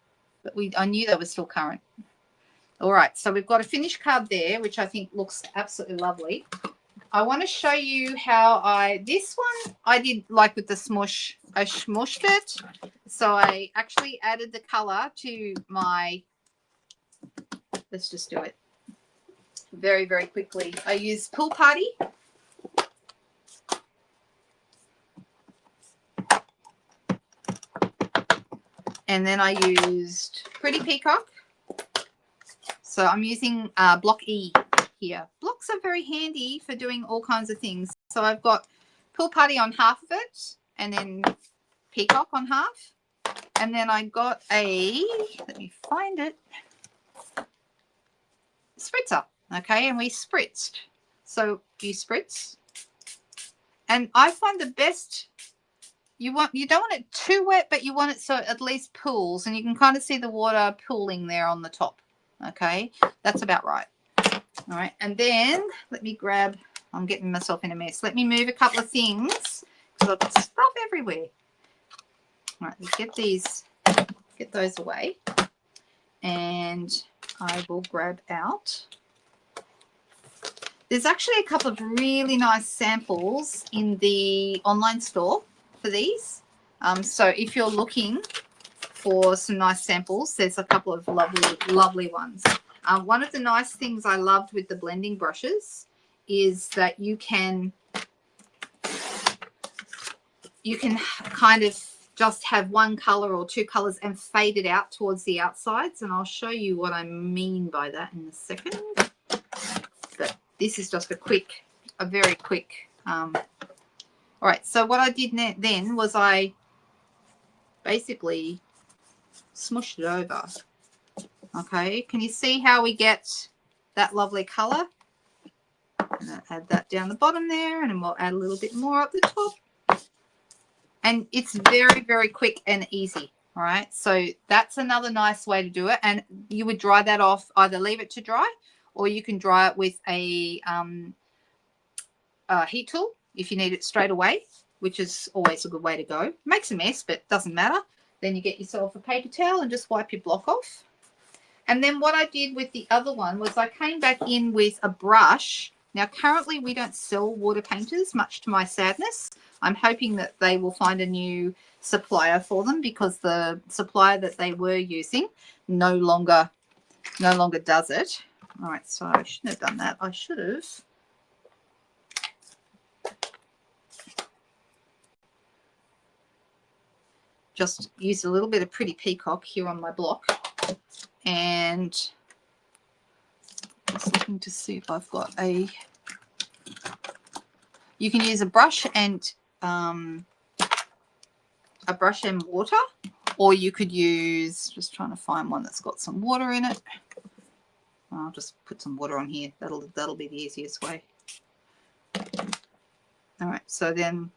Speaker 1: but I knew they were still current. All right, so we've got a finished card there, which I think looks absolutely lovely. I want to show you how this one I did like with the smush. I smushed it. So I actually added the color to my, let's just do it very, very quickly. I used Pool Party. And then I used Pretty Peacock. So I'm using Block E here. Blocks are very handy for doing all kinds of things. So I've got Pool Party on half of it, and then Peacock on half. And then I got a, let me find it, spritzer. Okay, and we spritzed. So you spritz. And I find the best, you don't want it too wet, but you want it so it at least pools, and you can kind of see the water pooling there on the top. Okay, that's about right. All right, and then let me grab, I'm getting myself in a mess. Let me move a couple of things because I've got stuff everywhere. All right, let's get those away. And I will grab out. There's actually a couple of really nice samples in the online store for these. So if you're looking for some nice samples, there's a couple of lovely, lovely ones. One of the nice things I loved with the blending brushes is that you can kind of just have one color or two colors and fade it out towards the outsides. And I'll show you what I mean by that in a second. But this is just a very quick. All right, so what I did then was I basically smushed it over. Okay, can you see how we get that lovely color? And I'll add that down the bottom there, and then we'll add a little bit more up the top. And it's very, very quick and easy. All right, so that's another nice way to do it. And you would dry that off, either leave it to dry, or you can dry it with a heat tool if you need it straight away, which is always a good way to go. Makes a mess, but doesn't matter. Then you get yourself a paper towel and just wipe your block off. And then what I did with the other one was I came back in with a brush. Now, currently we don't sell water painters, much to my sadness. I'm hoping that they will find a new supplier for them, because the supplier that they were using no longer does it. All right, so I shouldn't have done that. I should have just used a little bit of Pretty Peacock here on my block. And just looking to see if I've got a, you can use a brush and water, or you could use, just trying to find one that's got some water in it. I'll just put some water on here. That'll be the easiest way. All right, so then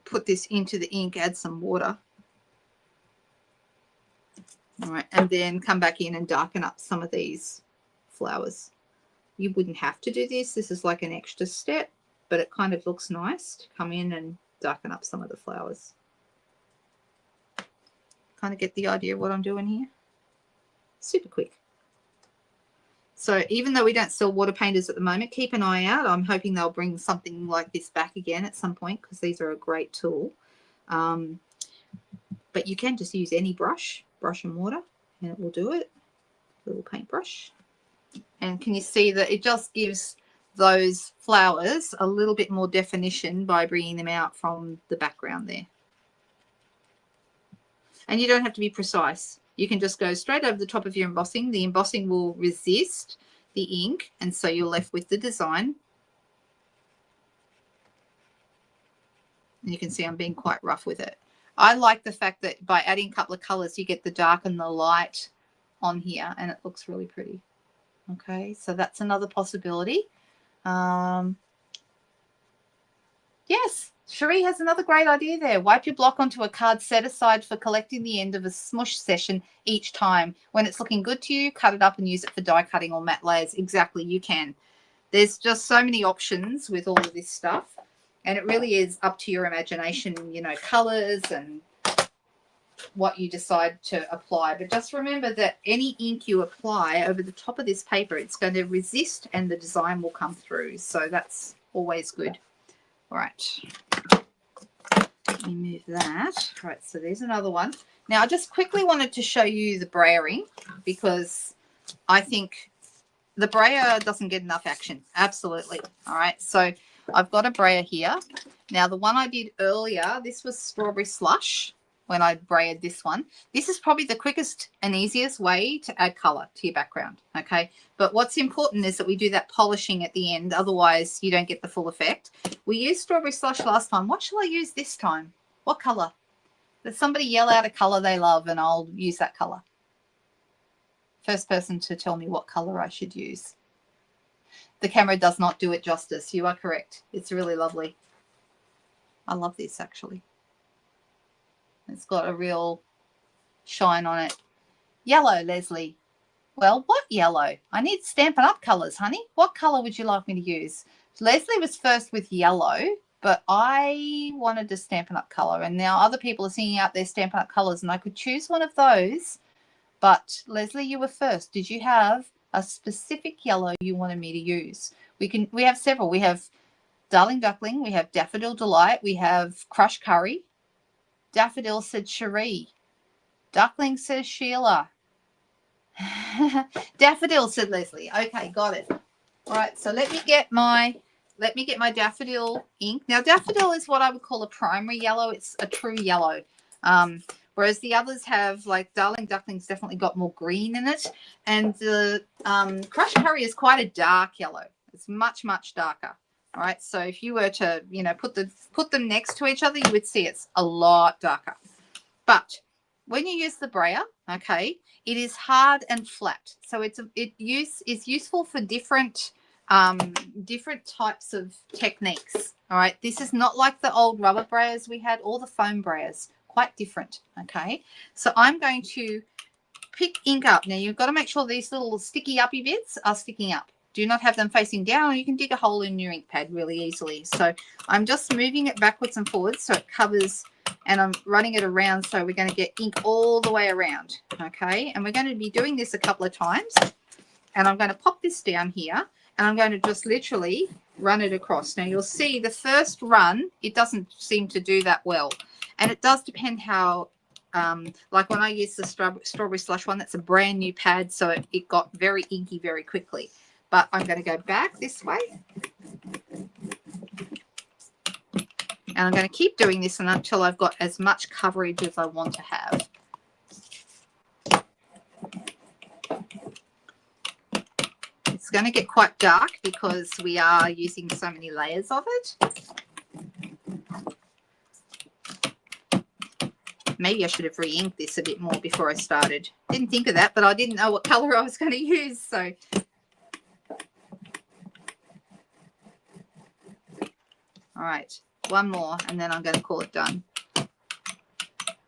Speaker 1: put this into the ink, add some water. All right, and then come back in and darken up some of these flowers. You wouldn't have to do this. This is like an extra step, but it kind of looks nice to come in and darken up some of the flowers. Kind of get the idea of what I'm doing here. Super quick. So even though we don't sell water painters at the moment, keep an eye out. I'm hoping they'll bring something like this back again at some point, because these are a great tool. But you can just use any brush and water, and it will do it. Little paintbrush. And can you see that it just gives those flowers a little bit more definition by bringing them out from the background there. And you don't have to be precise. You can just go straight over the top of your embossing. The embossing will resist the ink, and so you're left with the design. And you can see I'm being quite rough with it. I like the fact that by adding a couple of colors, you get the dark and the light on here, and it looks really pretty. Okay, so that's another possibility. Yes, Cherie has another great idea there. Wipe your block onto a card set aside for collecting the end of a smush session each time. When it's looking good to you, cut it up and use it for die cutting or matte layers. Exactly, you can. There's just so many options with all of this stuff. And it really is up to your imagination, you know, colors and what you decide to apply. But just remember that any ink you apply over the top of this paper, it's going to resist and the design will come through. So that's always good. All right. Let me move that. All right, so there's another one. Now, I just quickly wanted to show you the Brayer ink because I think the Brayer doesn't get enough action. Absolutely. All right, so I've got a Brayer here. Now, the one I did earlier, this was Strawberry Slush when I brayered this one. This is probably the quickest and easiest way to add color to your background, okay? But what's important is that we do that polishing at the end. Otherwise, you don't get the full effect. We used Strawberry Slush last time. What shall I use this time? What color? Let somebody yell out a color they love and I'll use that color. First person to tell me what color I should use. The camera does not do it justice. You are correct. It's really lovely. I love this, actually. It's got a real shine on it. Yellow, Leslie. Well, what yellow? I need Stampin' Up colors, honey. What color would you like me to use? Leslie was first with yellow, but I wanted to Stampin' Up color. And now other people are singing out their Stampin' Up colors, and I could choose one of those. But, Leslie, you were first. Did you have a specific yellow you wanted me to use? We have several. We have Darling Duckling. We have Daffodil Delight. We have Crush Curry. Daffodil said Cherie. Duckling says Sheila. Daffodil said Leslie. Okay, got it. All right, so let me get my daffodil ink. Now, daffodil is what I would call a primary yellow. It's a true yellow. Whereas the others have, like Darling Duckling's definitely got more green in it. And the Crush Curry is quite a dark yellow. It's much, much darker. All right, so if you were to, you know, put them next to each other, you would see it's a lot darker. But when you use the Brayer, okay, it is hard and flat. So it's useful for different types of techniques. All right, this is not like the old rubber Brayers we had or the foam Brayers. Quite different, okay? So I'm going to pick ink up. Now, you've got to make sure these little sticky uppy bits are sticking up. Do not have them facing down, or you can dig a hole in your ink pad really easily. So I'm just moving it backwards and forwards so it covers, and I'm running it around so we're going to get ink all the way around, okay? And we're going to be doing this a couple of times. And I'm going to pop this down here, and I'm going to just literally run it across. Now, you'll see the first run, it doesn't seem to do that well. And it does depend how, like when I use the Strawberry Slush one, that's a brand new pad, so it got very inky very quickly. But I'm going to go back this way. And I'm going to keep doing this until I've got as much coverage as I want to have. It's going to get quite dark because we are using so many layers of it. Maybe I should have re-inked this a bit more before I started. Didn't think of that, but I didn't know what color I was going to use. So, all right, one more, and then I'm going to call it done.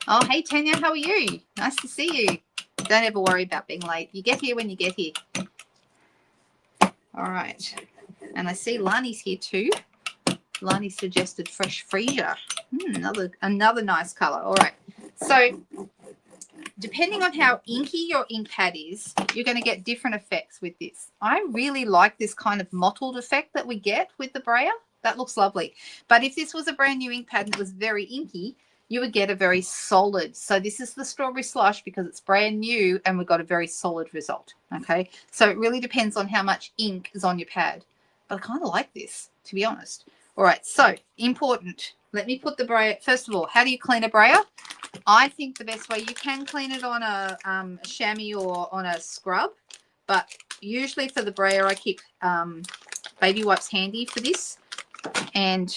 Speaker 1: Oh, hey, Tanya, how are you? Nice to see you. Don't ever worry about being late. You get here when you get here. All right, and I see Lani's here too. Lani suggested Fresh Freesia. Another nice color. All right. So depending on how inky your ink pad is, you're going to get different effects with this. I really like this kind of mottled effect that we get with the Brayer. That looks lovely. But if this was a brand new ink pad and it was very inky, you would get a very solid. So this is the Strawberry Slush because it's brand new and we've got a very solid result. Okay. So it really depends on how much ink is on your pad. But I kind of like this, to be honest. All right, so important. Let me put the Brayer. First of all, how do you clean a Brayer? I think the best way, you can clean it on a chamois or on a scrub, but usually for the brayer I keep baby wipes handy for this, and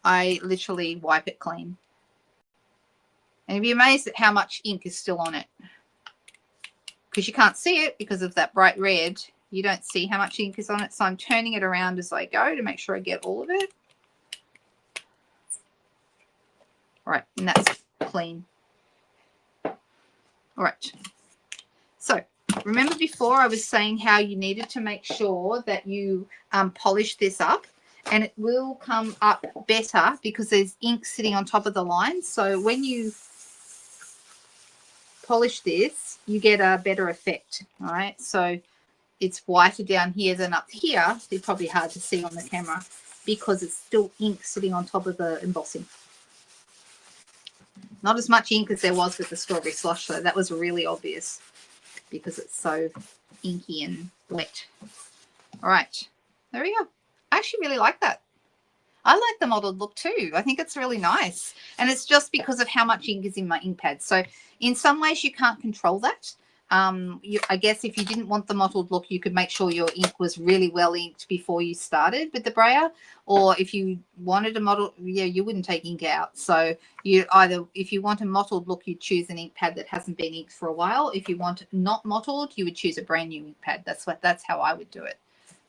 Speaker 1: I literally wipe it clean. And you'll be amazed at how much ink is still on it, because you can't see it because of that bright red. You don't see how much ink is on it, so I'm turning it around as I go to make sure I get all of it. All right, and that's clean. All right. So remember before I was saying how you needed to make sure that you polish this up, and it will come up better because there's ink sitting on top of the line. So when you polish this, you get a better effect. All right. So it's whiter down here than up here. It's probably hard to see on the camera because it's still ink sitting on top of the embossing. Not as much ink as there was with the strawberry slush, though. That was really obvious because it's so inky and wet. All right, there we go. I actually really like that. I like the mottled look too. I think it's really nice. And it's just because of how much ink is in my ink pad. So in some ways you can't control that. I guess if you didn't want the mottled look, you could make sure your ink was really well inked before you started with the brayer. Or if you wanted a mottled, yeah, you wouldn't take ink out. So you either, if you want a mottled look, you choose an ink pad that hasn't been inked for a while. If you want not mottled, you would choose a brand new ink pad. That's how I would do it.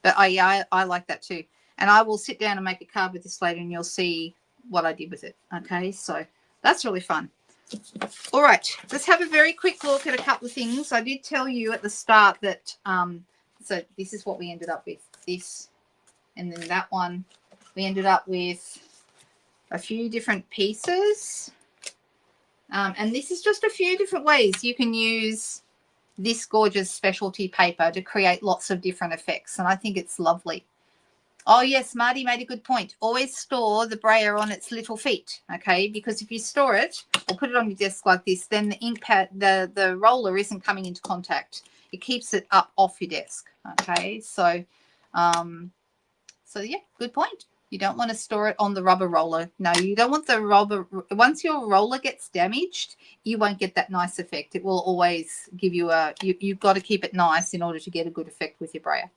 Speaker 1: But I like that too. And I will sit down and make a card with this later, and you'll see what I did with it. Okay, so that's really fun. All right, let's have a very quick look at a couple of things. I did tell you at the start that, so this is what we ended up with. This, and then that one. We ended up with a few different pieces. And this is just a few different ways you can use this gorgeous specialty paper to create lots of different effects. And I think it's lovely. Oh, yes, Marty made a good point. Always store the brayer on its little feet, okay? Because if you store it or put it on your desk like this, then the ink pad, the roller isn't coming into contact. It keeps it up off your desk, okay? So yeah, good point. You don't want to store it on the rubber roller. No, you don't want the rubber. Once your roller gets damaged, you won't get that nice effect. It will always give you you've got to keep it nice in order to get a good effect with your brayer.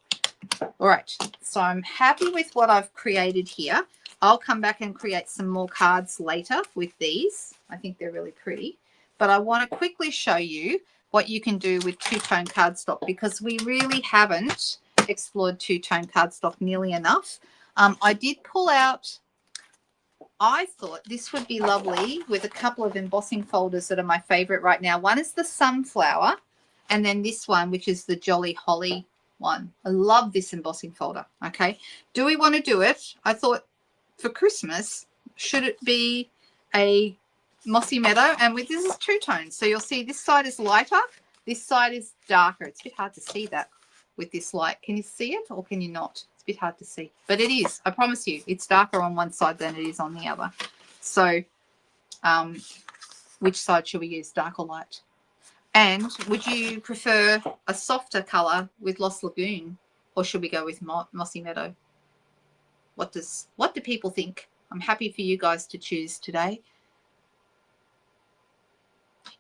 Speaker 1: All right, so I'm happy with what I've created here. I'll come back and create some more cards later with these. I think they're really pretty. But I want to quickly show you what you can do with two-tone cardstock, because we really haven't explored two-tone cardstock nearly enough. I did pull out, I thought this would be lovely with a couple of embossing folders that are my favorite right now. One is the sunflower, and then this one, which is the Jolly Holly one. I love this embossing folder. Okay, do we want to do it? I thought for Christmas, should it be a mossy meadow? And with this is two tones, so you'll see this side is lighter, this side is darker. It's a bit hard to see that with this light. Can you see it or can you not? It's a bit hard to see, but it is, I promise you, it's darker on one side than it is on the other. So which side should we use, dark or light? And would you prefer a softer colour with Lost Lagoon, or should we go with Mossy Meadow? What do people think? I'm happy for you guys to choose today.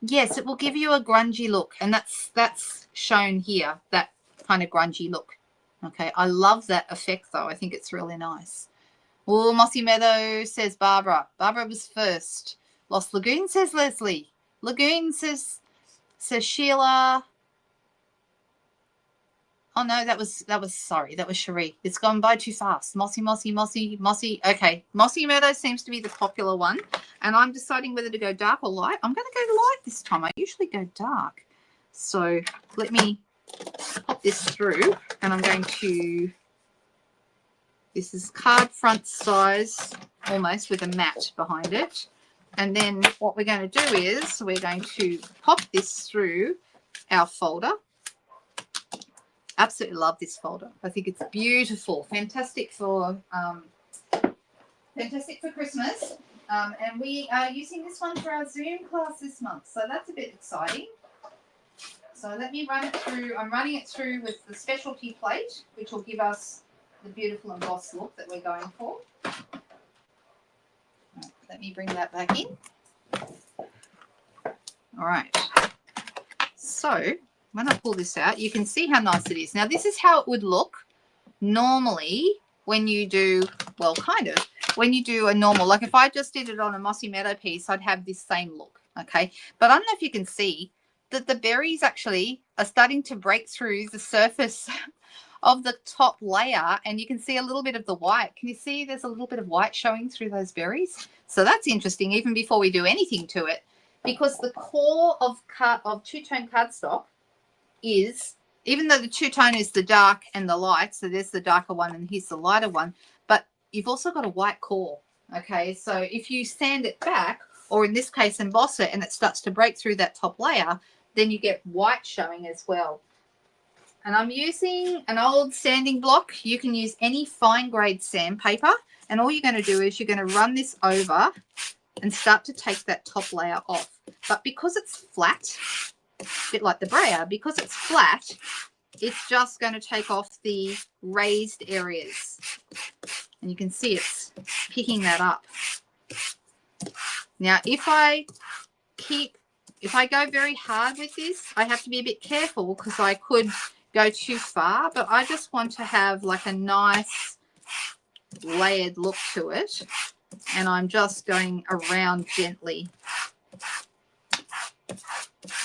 Speaker 1: Yes, it will give you a grungy look, and that's shown here, that kind of grungy look. Okay, I love that effect though. I think it's really nice. Oh, Mossy Meadow, says Barbara. Barbara was first. Lost Lagoon, says Leslie. Lagoon, says Sheila. Oh no, that was sorry, that was Cherie. It's gone by too fast. Mossy. Okay, Mossy Meadow seems to be the popular one, and I'm deciding whether to go dark or light. I'm going to go light this time. I usually go dark. So let me pop this through, and I'm going to, this is card front size almost with a mat behind it. And then what we're going to do is we're going to pop this through our folder. Absolutely love this folder. I think it's beautiful. Fantastic for Christmas. And we are using this one for our Zoom class this month. So that's a bit exciting. So let me run it through. I'm running it through with the specialty plate, which will give us the beautiful embossed look that we're going for. let me bring that back in. All right. So when I pull this out, you can see how nice it is. Now, this is how it would look normally when you do, well, kind of, when you do a normal, like if I just did it on a Mossy Meadow piece, I'd have this same look, okay? But I don't know if you can see that the berries actually are starting to break through the surface of the top layer, and you can see a little bit of the white. Can you see there's a little bit of white showing through those berries? So that's interesting, even before we do anything to it, because the core of two-tone cardstock is, even though the two-tone is the dark and the light, so there's the darker one and here's the lighter one, but you've also got a white core, okay? So if you sand it back, or in this case emboss it, and it starts to break through that top layer, then you get white showing as well. And I'm using an old sanding block. You can use any fine grade sandpaper, and all you're going to do is you're going to run this over and start to take that top layer off. But because it's flat, a bit like the Brayer, because it's flat, it's just going to take off the raised areas. And you can see it's picking that up. Now, if I go very hard with this, I have to be a bit careful because I could go too far, but I just want to have like a nice layered look to it. And I'm just going around gently.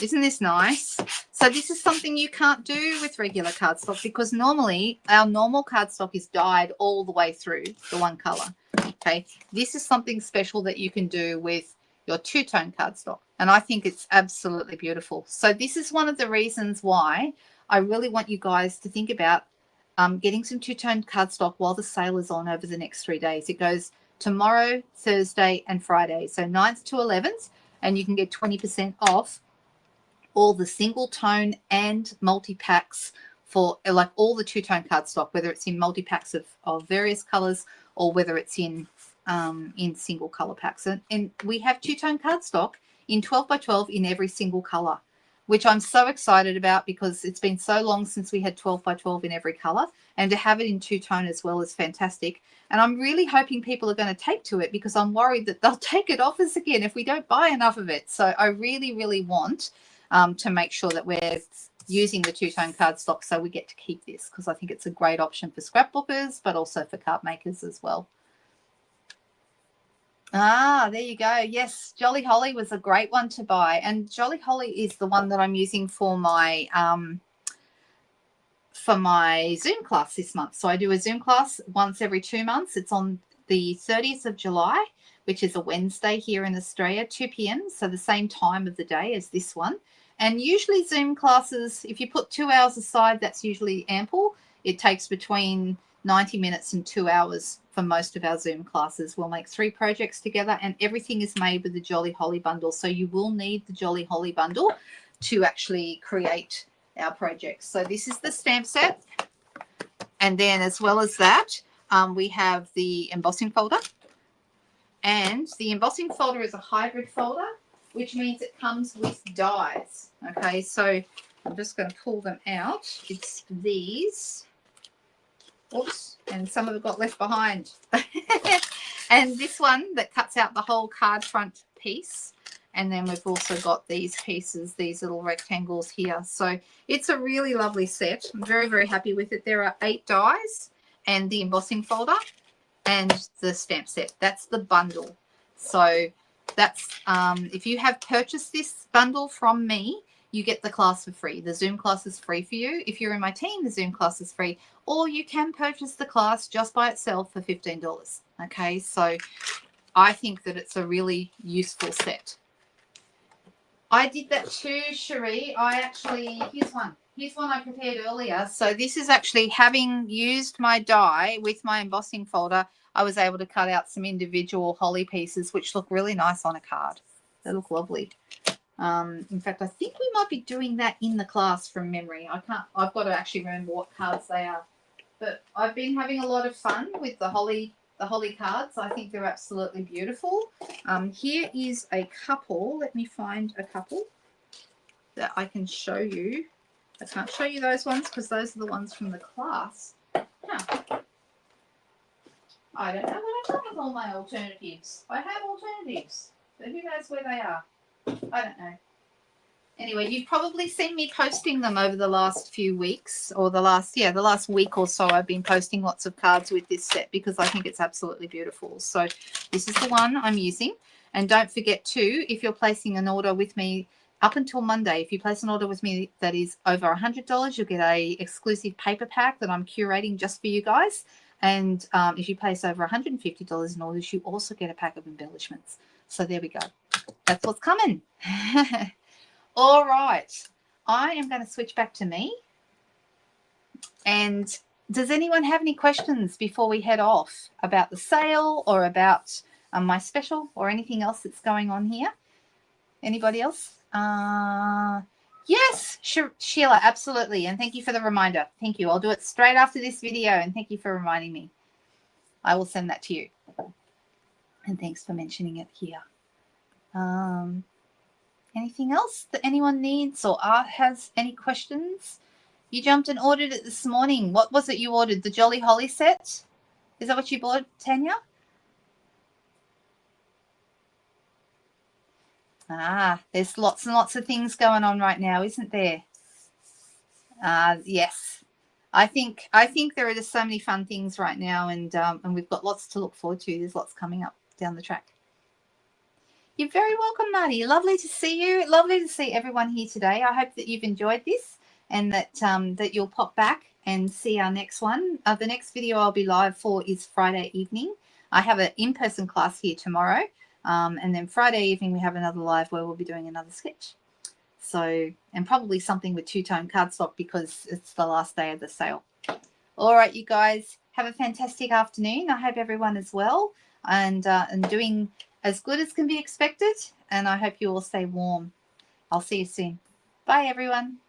Speaker 1: Isn't this nice? So this is something you can't do with regular cardstock, because normally our normal cardstock is dyed all the way through the one color. Okay, this is something special that you can do with your two-tone cardstock, and I think it's absolutely beautiful. So this is one of the reasons why I really want you guys to think about getting some two-tone cardstock while the sale is on over the next 3 days. It goes tomorrow, Thursday, and Friday, so 9th to 11th, and you can get 20% off all the single tone and multi-packs for like all the two-tone cardstock, whether it's in multi-packs of various colors or whether it's in single color packs. And we have two-tone cardstock in 12 by 12 in every single color, which I'm so excited about because it's been so long since we had 12 by 12 in every color, and to have it in two-tone as well is fantastic. And I'm really hoping people are going to take to it, because I'm worried that they'll take it off us again if we don't buy enough of it. So I really, really want to make sure that we're using the two-tone cardstock so we get to keep this, because I think it's a great option for scrapbookers, but also for card makers as well. Ah, there you go. Yes, Jolly Holly was a great one to buy. And Jolly Holly is the one that I'm using for my Zoom class this month. So I do a Zoom class once every 2 months. It's on the 30th of July, which is a Wednesday here in Australia, 2 p.m. So the same time of the day as this one. And usually Zoom classes, if you put 2 hours aside, that's usually ample. It takes between 90 minutes and 2 hours for most of our Zoom classes. We'll make 3 projects together, and everything is made with the Jolly Holly bundle. So you will need the Jolly Holly bundle to actually create our projects. So this is the stamp set. And then as well as that, we have the embossing folder. And the embossing folder is a hybrid folder, which means it comes with dies. Okay, so I'm just going to pull them out. It's these. Oops, and some of it got left behind. And this one that cuts out the whole card front piece. And then we've also got these pieces, these little rectangles here. So it's a really lovely set. I'm very, very happy with it. There are 8 dies and the embossing folder and the stamp set. That's the bundle. So that's if you have purchased this bundle from me, you get the class for free. The Zoom class is free for you. If you're in my team, the Zoom class is free. Or you can purchase the class just by itself for $15. Okay, so I think that it's a really useful set. I did that too, Cherie. Here's one I prepared earlier. So this is actually, having used my die with my embossing folder, I was able to cut out some individual holly pieces, which look really nice on a card. They look lovely. In fact, I think we might be doing that in the class from memory. I've got to actually remember what cards they are. But I've been having a lot of fun with the holly cards. I think they're absolutely beautiful. Here is a couple. Let me find a couple that I can show you. I can't show you those ones because those are the ones from the class. Huh. I don't know what I've done with all my alternatives. I have alternatives, but who knows where they are? I don't know. Anyway, you've probably seen me posting them over the last few weeks, or the last week or so. I've been posting lots of cards with this set because I think it's absolutely beautiful. So this is the one I'm using. And don't forget too, if you're placing an order with me up until Monday, if you place an order with me that is over $100, you'll get a exclusive paper pack that I'm curating just for you guys. And if you place over $150 in orders, you also get a pack of embellishments. So there we go. That's what's coming. All right. I am going to switch back to me. And does anyone have any questions before we head off about the sale or about my special or anything else that's going on here? Anybody else? Yes, Sheila, absolutely. And thank you for the reminder. Thank you. I'll do it straight after this video. And thank you for reminding me. I will send that to you. And thanks for mentioning it here. Anything else that anyone needs or has any questions? You jumped and ordered it this morning. What was it you ordered? The Jolly Holly set? Is that what you bought, Tanya? There's lots and lots of things going on right now, isn't there? Yes. I think there are just so many fun things right now, and we've got lots to look forward to. There's lots coming up down the track. You're very welcome, Marty. Lovely to see you. Lovely to see everyone here today. I hope that you've enjoyed this and that that you'll pop back and see our next one. The next video I'll be live for is Friday evening. I have an in-person class here tomorrow. And then Friday evening we have another live where we'll be doing another sketch. So, and probably something with two-tone cardstock because it's the last day of the sale. All right, you guys, have a fantastic afternoon. I hope everyone is well and doing as good as can be expected. And I hope you all stay warm. I'll see you soon. Bye, everyone.